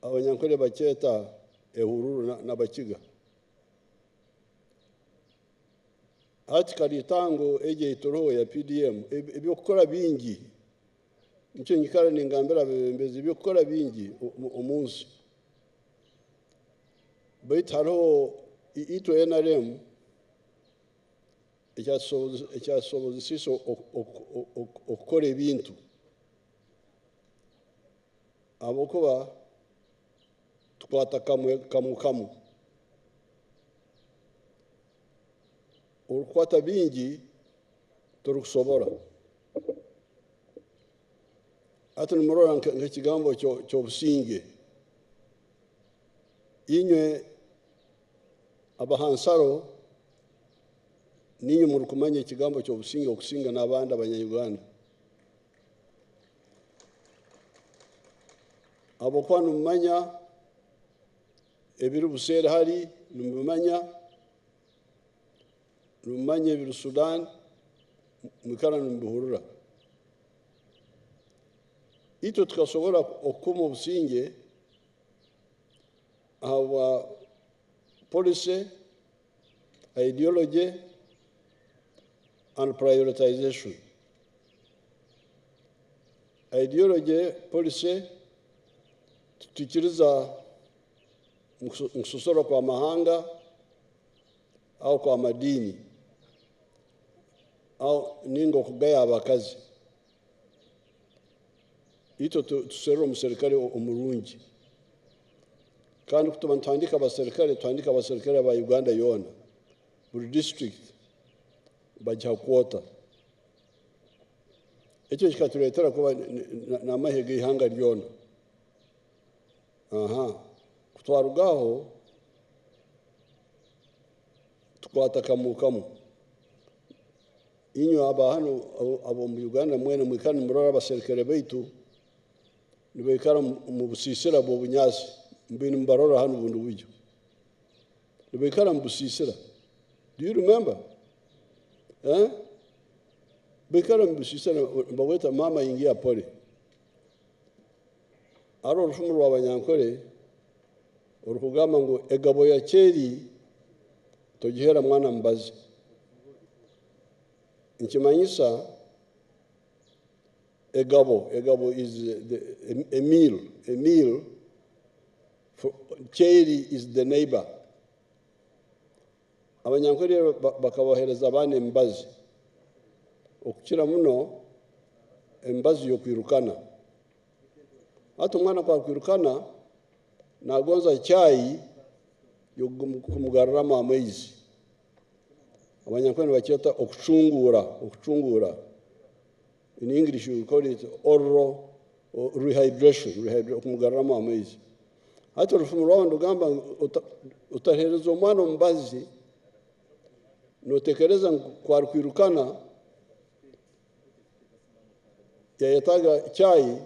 abanyankole bakyeta ehururu n'abakiga article itango eje itoroho ya PDM ebyokora bingi nicyo nyikara ningambira bembezi ebyokora bingi umunsi baitaro ito NRM ecyasoboza siso okukora ebintu abokuba tukwata kamu urukwata bingi turukusobora ati nimurora nk'ikigambo cy'obusinge inywe abahansaro ninyo muri kumanya ikigambo cy'obusinge okusinga n'abandi abanyayuganda abo kwa numanya ebiru busere hari numanya ebiru Sudan mukara numbuhurura ito tukasobora okuma obusinge our policy, ideology, and prioritization. Ideology, policy, tukiriza msusoro kwa mahanga au kwa madini au ningo kugaya abakazi. Ito tusero muserikali umurungi. Kandi kutuba ntandika abaserikali ba Uganda yona buri district bajya kwota icyo kikatuletera kuba n'amahege ihanga ryona kutwarugaho tukwata kamu inyo abahano abo mu Uganda mwene mwikana murora abaserikali baitu nibekara mu busisira bo bunyasi mbini mbarora hano bundu bujyo nibekara mu busisira. Do you remember? Bekara mu busisira baweta mama ingia pole aro rufumu rw'abanyankore urukugamba ngo egabo ya keri togihera mwana mbazi nkimanyisa egabo is a meal Cheri is the neighbor. Abanyankore bakabahereza abane mbazi okukira muno embazi yo kwirukana hata umwana kwa kwirukana nagonza chai yo kumugarama amaizi abanyankore bacyeta okuchungura in English we call it oral rehydration kumugarama amaizi hata rufumu rw'abantu gamba utahereza umwana mbazi notekereza kwa kwirukana yayataga chai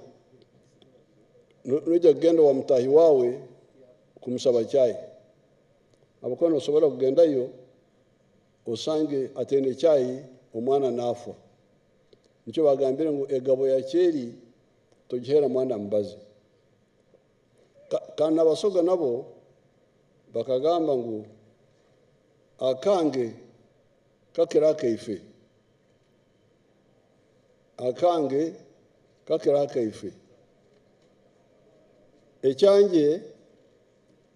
nujya kugenda wa mutahi wawe kumusaba chai abakwana usobora kugendayo usange atene chai umwana nafa nicyo bagambira ngo egabo ya keri togihera mwana mbazi kana abasoga nabo bakagamba ngo akange kakira kaife ecyange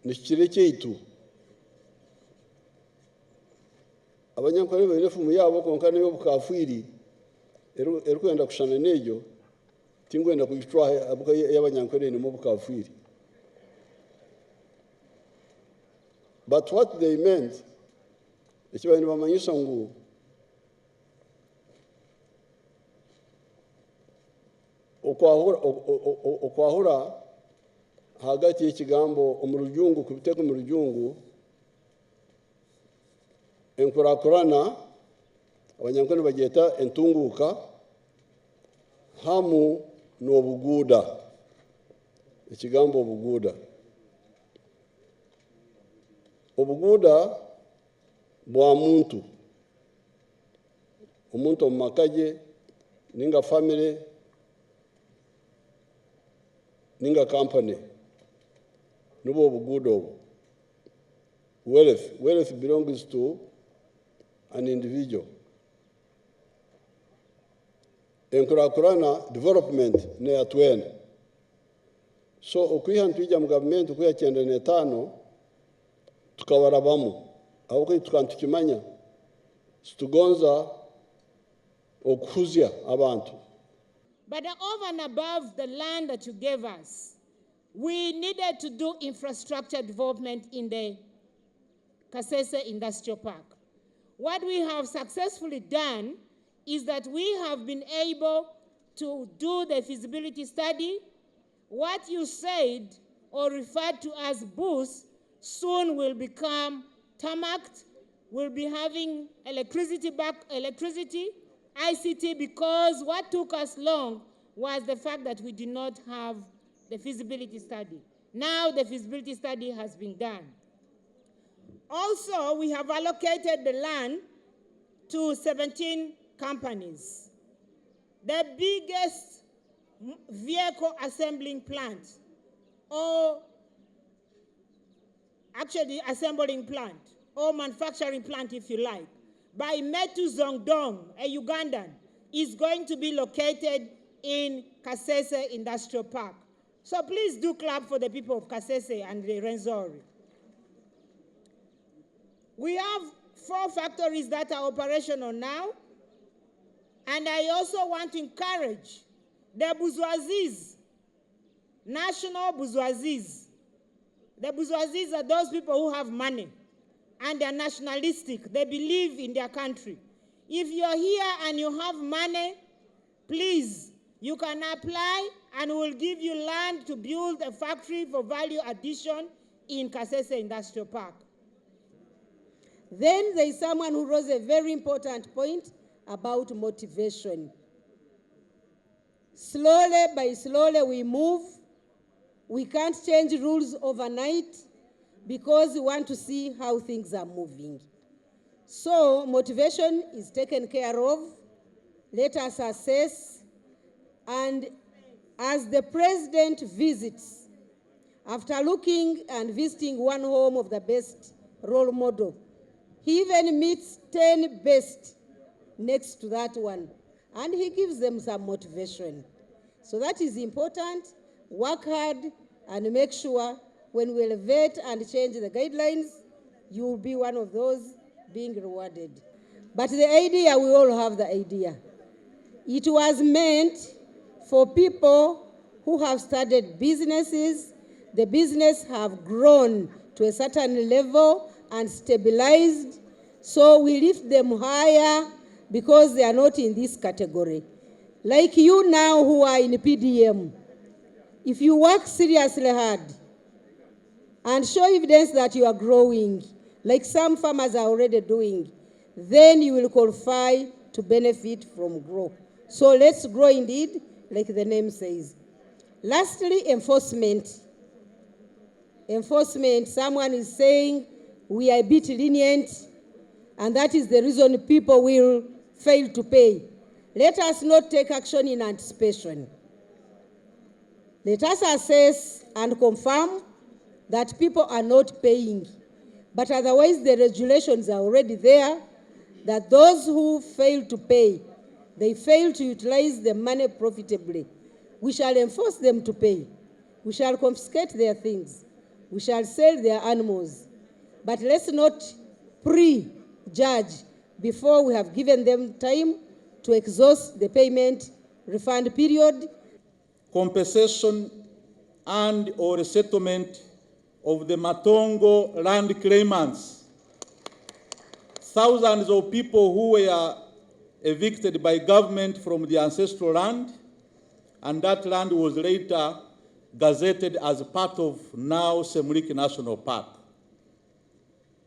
nikire cyeitu abanyankore benefumu yabo konka niyo bukafwiri erikwenda kushana nejo tingwenda kuyitwahe abuka y'abanyankore ni mu bukafwiri. But what they meant, ikibaye bamanyisa ngo okwahura hagati y'ikigambo umurujungu kubiteko umurujungu enkurakurana abanyankore bageta entunguka hamu n'obuguda ikigambo obuguda bwa muntu omuntu omumakaje ninga family ninga company nubo obuguudo obwo. Wealth belongs to an individual. Enkurakurana development ne atwene. So okwiha ntwija mu government okuya 95 tukawarabamu ahubwo tukantukimanya situgonza okuhuzya abantu. But over and above the land that you gave us, we needed to do infrastructure development in the Kasese Industrial Park. What we have successfully done is that we have been able to do the feasibility study. What you said or referred to as booths soon will become tarmacked. We'll be having electricity, ICT, because what took us long was the fact that we did not have the feasibility study. Now the feasibility study has been done. Also, we have allocated the land to 17 companies. The biggest vehicle assembling plant, or actually assembling plant, or manufacturing plant if you like, by Metu Zongdong, a Ugandan, is going to be located in Kasese Industrial Park. So please do clap for the people of Kasese and the Rwenzori. We have 4 factories that are operational now, and I also want to encourage the bourgeoisies, national bourgeoisies. The bourgeoisies are those people who have money and they're nationalistic. They believe in their country. If you're here and you have money, please, you can apply and we'll give you land to build a factory for value addition in Kasese Industrial Park. Then there is someone who raised a very important point about motivation. Slowly by slowly we move. We can't change rules overnight because we want to see how things are moving. So motivation is taken care of. Let us assess. And as the president visits, after looking and visiting one home of the best role model, he even meets 10 best next to that one, and he gives them some motivation. So that is important. Work hard and make sure when we elevate and change the guidelines, you will be one of those being rewarded. But the idea, we all have the idea. It was meant for people who have started businesses. The business have grown to a certain level and stabilized, so we lift them higher because they are not in this category. Like you now who are in PDM, if you work seriously hard and show evidence that you are growing, like some farmers are already doing, then you will qualify to benefit from growth. So let's grow indeed, like the name says. Lastly, enforcement. Enforcement, someone is saying we are a bit lenient, and that is the reason people will fail to pay. Let us not take action in anticipation. Let us assess and confirm that people are not paying. But otherwise, the regulations are already there that those who fail to pay, they fail to utilize the money profitably. We shall enforce them to pay. We shall confiscate their things. We shall sell their animals. But let's not prejudge before we have given them time to exhaust the payment refund period. Compensation and or settlement of the Matongo land claimants. Thousands of people who were evicted by government from the ancestral land, and that land was later gazetted as part of now Semliki National Park.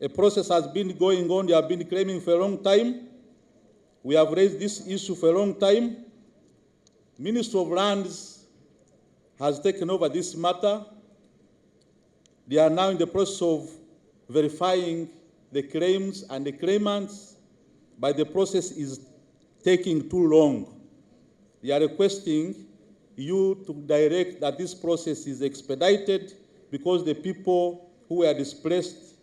A process has been going on. They have been claiming for a long time. We have raised this issue for a long time. Ministry of Lands has taken over this matter. They are now in the process of verifying the claims and the claimants, but the process is taking too long. They are requesting you to direct that this process is expedited because the people who were displaced,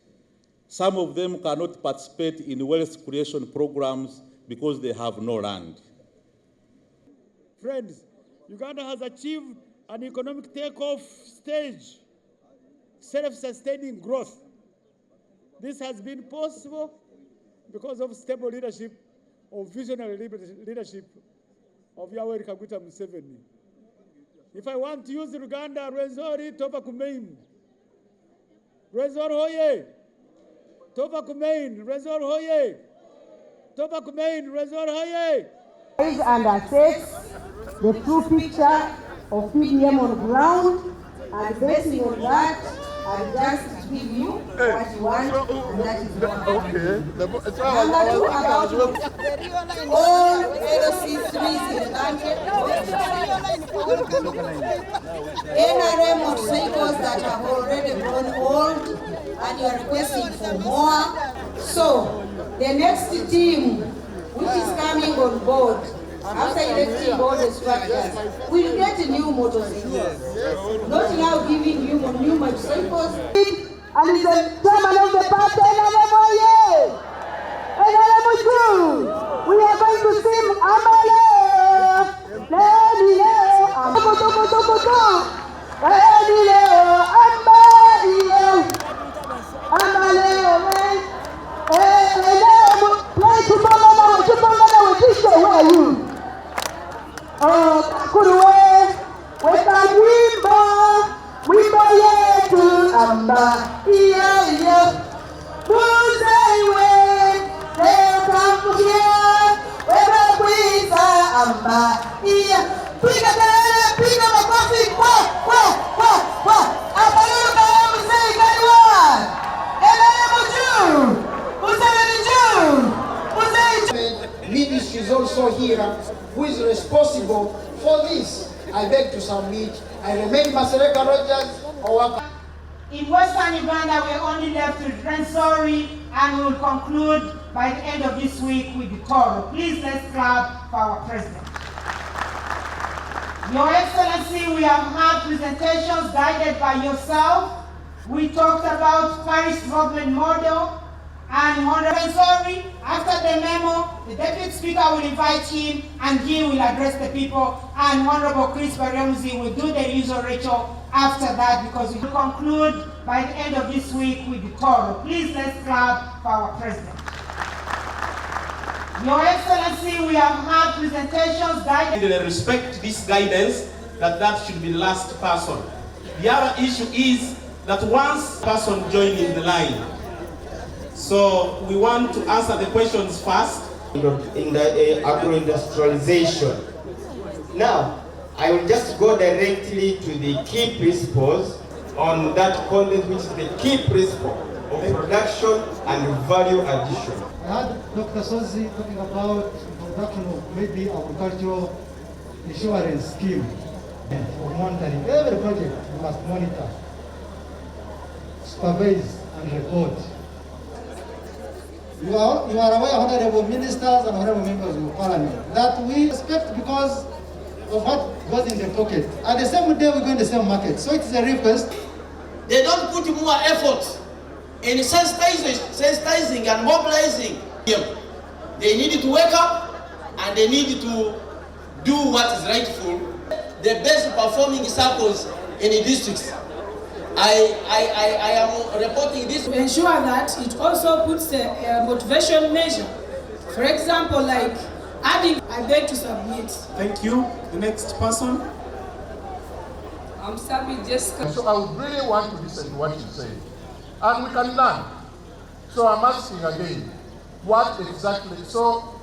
some of them cannot participate in wealth creation programs because they have no land. Friends, Uganda has achieved an economic takeoff stage, self-sustaining growth. This has been possible because of stable leadership, of visionary leadership of Yoweri Kaguta Museveni. If I want to use Uganda, Rwenzori Tova Kumein. Rwenzori hoye. Tova Kumein, Rwenzori hoye. Tova Kumein, Rwenzori hoye. And assess the true picture of PDM on ground, and basing on that, I'll just give you what you want, and that is what Okay. Number two, about all LC3s in the country, NRM motorcycles that have already grown old, and you are requesting for more. So, the next team, which is coming on board, after electing all the structures, we'll get new motorcycles. Not now giving you new motorcycles. And he's the chairman of the party, we are going to sing Amale, wimbo yetu amba iya Museveni lekamukia wewe kuita amba iya piga makofi kwa abaluka Museveni Ministry is also here, who is responsible for this. I beg to submit. I remain Masereka Rogers. In Western Uganda, we're only left with Rwenzori, and we will conclude by the end of this week with the Toro. Please let's clap for our president. Your Excellency, we have had presentations guided by yourself. We talked about Paris government model, and Honorable Rwenzori, after the memo, the Deputy Speaker will invite him and he will address the people, and Honorable Chris Baremzi will do the usual ritual after that, because we will conclude by the end of this week with the Toro. Please let's clap for our president. Your Excellency, we have had presentations guided. They respect this guidance that should be the last person. The other issue is that once person join in the line, so we want to answer the questions first. In the agro-industrialization. Now, I will just go directly to the key principles on that content, which is the key principle of production and value addition. I had Dr. Sozi talking about introduction of maybe agricultural insurance scheme for monitoring. Every project you must monitor, supervise and report. You are aware, honorable ministers and honorable members of parliament, that we respect because of what goes in the pocket. At the same day, we go in the same market. So it's a request. They don't put more effort in sensitizing and mobilizing them. They need to wake up and they need to do what is rightful. The best performing circles in the districts. I am reporting this to ensure that it also puts a motivation measure. For example, like adding, I beg to submit. Thank you. The next person. I'm Sabi Jessica. So I would really want to listen to what you say. And we can learn. So I'm asking again, what exactly, so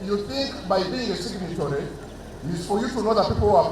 you think by being a signatory is for you to know that people who are